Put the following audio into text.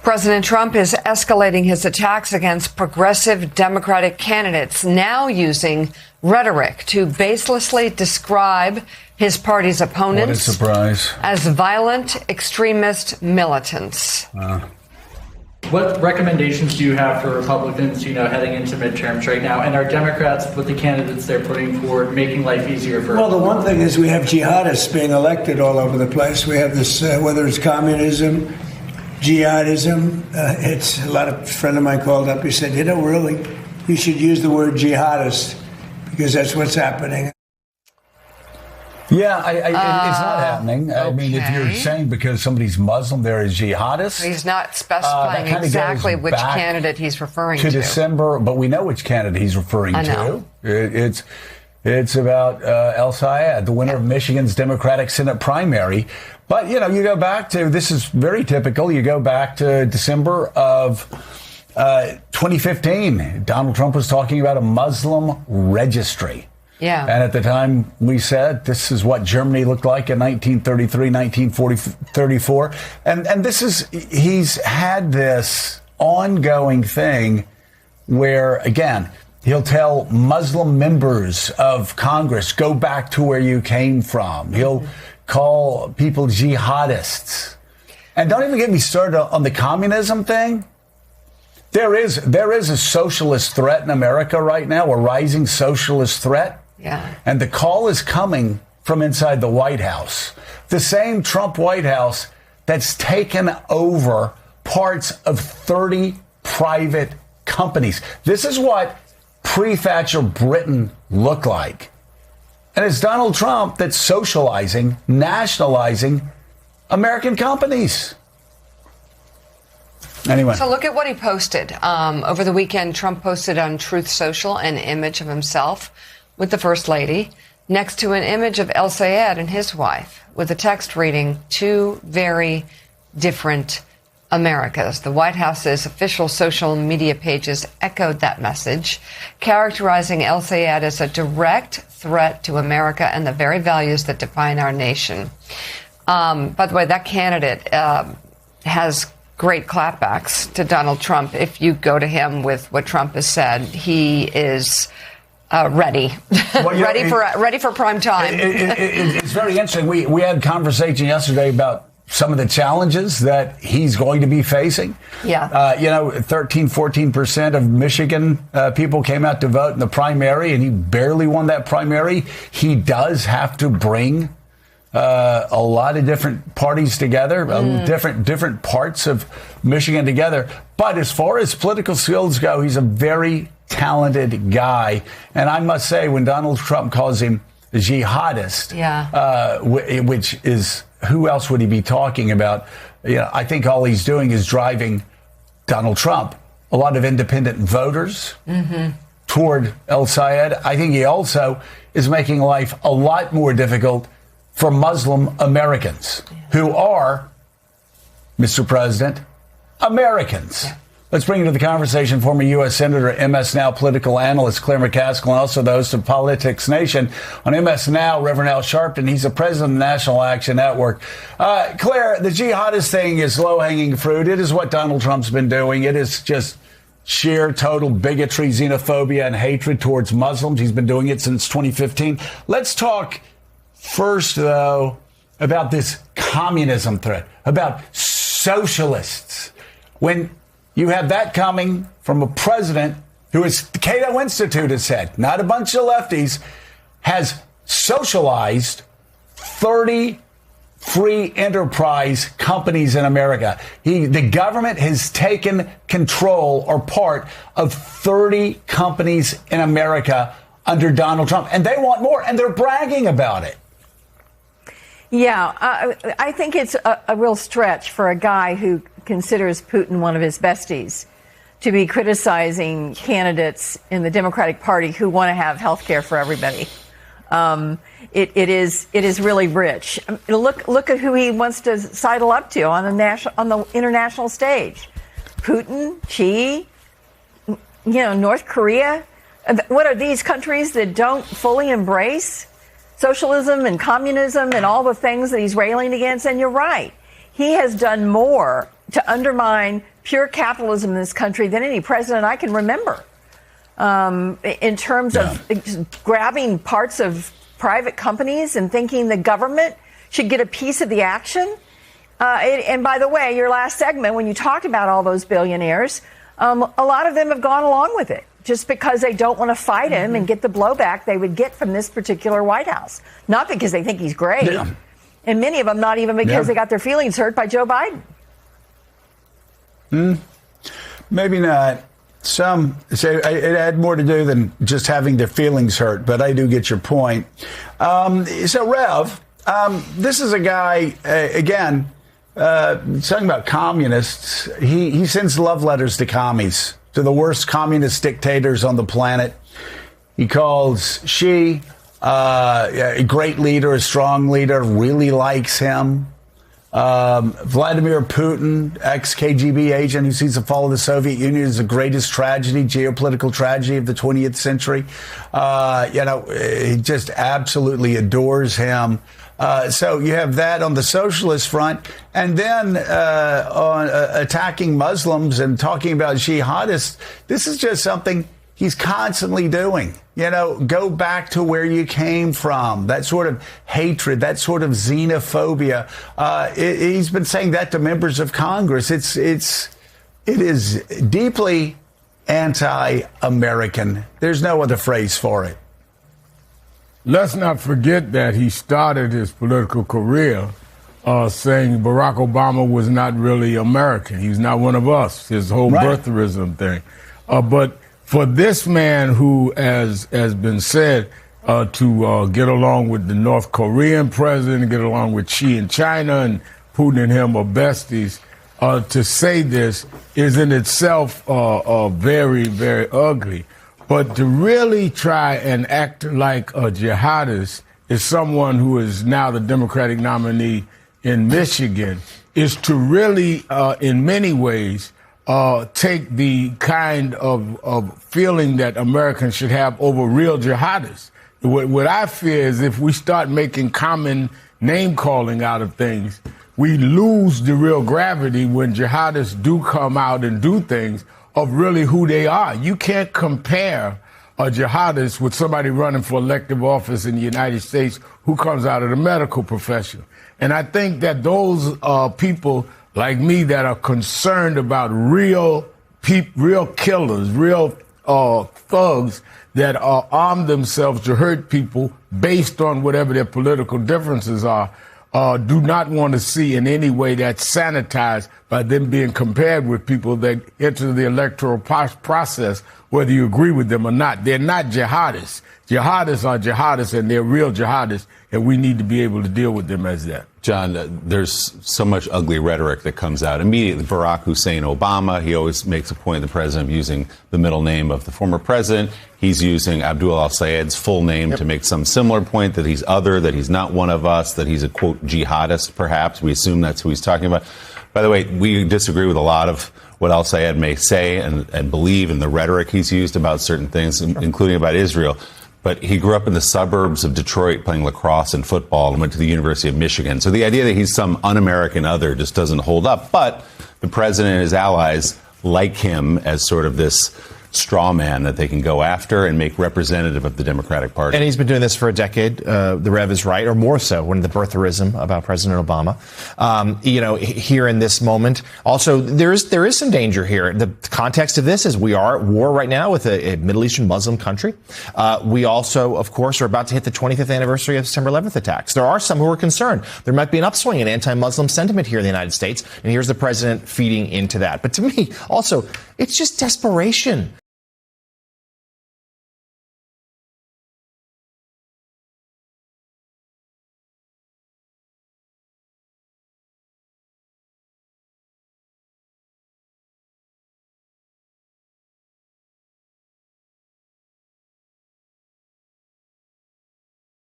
President Trump is escalating his attacks against progressive Democratic candidates, now using rhetoric to baselessly describe his party's opponents as violent extremist militants. What recommendations do you have for Republicans, heading into midterms right now? And are Democrats, with the candidates they're putting forward, making life easier for? Well, the one thing is we have jihadists being elected all over the place. We have this, whether it's communism, jihadism. It's a friend of mine called up. He said, really, you should use the word jihadist because that's what's happening. Yeah, it's not happening. Okay. I mean, if you're saying because somebody's Muslim, they're a jihadist. He's not specifying exactly which candidate he's referring to. December, but we know which candidate he's referring to. It's about El-Sayed, the winner of Michigan's Democratic Senate primary. But, you go back to, this is very typical, you go back to December of 2015. Donald Trump was talking about a Muslim registry. Yeah. And at the time, we said this is what Germany looked like in 1933, 1934. And he's had this ongoing thing where, again, he'll tell Muslim members of Congress, go back to where you came from. He'll call people jihadists. And don't even get me started on the communism thing. There is a socialist threat in America right now, a rising socialist threat. Yeah. And the call is coming from inside the White House. The same Trump White House that's taken over parts of 30 private companies. This is what pre-Thatcher Britain looked like. And it's Donald Trump that's socializing, nationalizing American companies. Anyway. So look at what he posted. Over the weekend, Trump posted on Truth Social an image of himself with the First Lady next to an image of El-Sayed and his wife with the text reading, "Two very different Americas." The White House's official social media pages echoed that message, characterizing El-Sayed as a direct threat to America and the very values that define our nation. By the way, that candidate has great clapbacks to Donald Trump. If you go to him with what Trump has said, he is ready, ready for prime time. It's very interesting. We had a conversation yesterday about some of the challenges that he's going to be facing. Yeah. 14% of Michigan people came out to vote in the primary, and he barely won that primary. He does have to bring a lot of different parties together, different parts of Michigan together. But as far as political skills go, he's a very talented guy. And I must say, when Donald Trump calls him a jihadist, which is, who else would he be talking about? I think all he's doing is driving Donald Trump, a lot of independent voters toward El-Sayed. I think he also is making life a lot more difficult for Muslim Americans who are, Mr. President, Americans. Yeah. Let's bring into the conversation former U.S. Senator, MS Now political analyst Claire McCaskill, and also the host of Politics Nation on MS Now, Reverend Al Sharpton. He's the president of the National Action Network. Claire, the jihadist thing is low-hanging fruit. It is what Donald Trump's been doing. It is just sheer total bigotry, xenophobia, and hatred towards Muslims. He's been doing it since 2015. Let's talk first, though, about this communism threat, about socialists. When you have that coming from a president who, as the Cato Institute has said, not a bunch of lefties, has socialized 30 free enterprise companies in America. The government has taken control or part of 30 companies in America under Donald Trump. And they want more, and they're bragging about it. Yeah, I think it's a real stretch for a guy who considers Putin one of his besties to be criticizing candidates in the Democratic Party who want to have health care for everybody. It is really rich. Look at who he wants to sidle up to on the international stage. Putin, Xi, North Korea. What are these countries that don't fully embrace socialism and communism and all the things that he's railing against? And you're right. He has done more to undermine pure capitalism in this country than any president I can remember. In terms of grabbing parts of private companies and thinking the government should get a piece of the action. And by the way, your last segment, when you talked about all those billionaires, a lot of them have gone along with it just because they don't want to fight him and get the blowback they would get from this particular White House. Not because they think he's great. Yeah. And many of them not even because they got their feelings hurt by Joe Biden. Maybe not. Some say it had more to do than just having their feelings hurt, but I do get your point. So, Rev, this is a guy, again, talking about communists. He sends love letters to commies, to the worst communist dictators on the planet. He calls Xi a great leader, a strong leader, really likes him. Vladimir Putin, ex-KGB agent who sees the fall of the Soviet Union as the greatest tragedy, geopolitical tragedy of the 20th century. He just absolutely adores him. So you have that on the socialist front. And then on attacking Muslims and talking about jihadists, this is just something he's constantly doing. Go back to where you came from. That sort of hatred, that sort of xenophobia. He's been saying that to members of Congress. It is deeply anti-American. There's no other phrase for it. Let's not forget that he started his political career saying Barack Obama was not really American. He's not one of us, his whole birtherism thing. But for this man who, as has been said, to get along with the North Korean president, get along with Xi in China, and Putin and him are besties, to say this is in itself very, very ugly. But to really try and act like a jihadist is someone who is now the Democratic nominee in Michigan, is to really, in many ways, take the kind of feeling that Americans should have over real jihadists. What I fear is if we start making common name calling out of things, we lose the real gravity when jihadists do come out and do things of really who they are. You can't compare a jihadist with somebody running for elective office in the United States who comes out of the medical profession. And I think that those people like me that are concerned about real killers, real thugs that arm themselves to hurt people based on whatever their political differences are, do not want to see in any way that sanitized by them being compared with people that enter the electoral process, whether you agree with them or not. They're not jihadists. Jihadists are jihadists, and they're real jihadists, and we need to be able to deal with them as that. John, there's so much ugly rhetoric that comes out immediately. Barack Hussein Obama, he always makes a point, the president, of using the middle name of the former president. He's using Abdul al-Sayed's full name to make some similar point that he's other, that he's not one of us, that he's a, quote, jihadist, perhaps. We assume that's who he's talking about. By the way, we disagree with a lot of what al-Sayed may say and believe in the rhetoric he's used about certain things, including about Israel. But he grew up in the suburbs of Detroit playing lacrosse and football and went to the University of Michigan. So the idea that he's some un-American other just doesn't hold up. But the president and his allies like him as sort of this straw man that they can go after and make representative of the Democratic Party. And he's been doing this for a decade. The Rev is right, or more so, when the birtherism about President Obama. Here in this moment, also there is some danger here. The context of this is we are at war right now with a Middle Eastern Muslim country. We also, of course, are about to hit the 25th anniversary of September 11th attacks. There are some who are concerned. There might be an upswing in anti-Muslim sentiment here in the United States, and here's the president feeding into that. But to me, also, it's just desperation.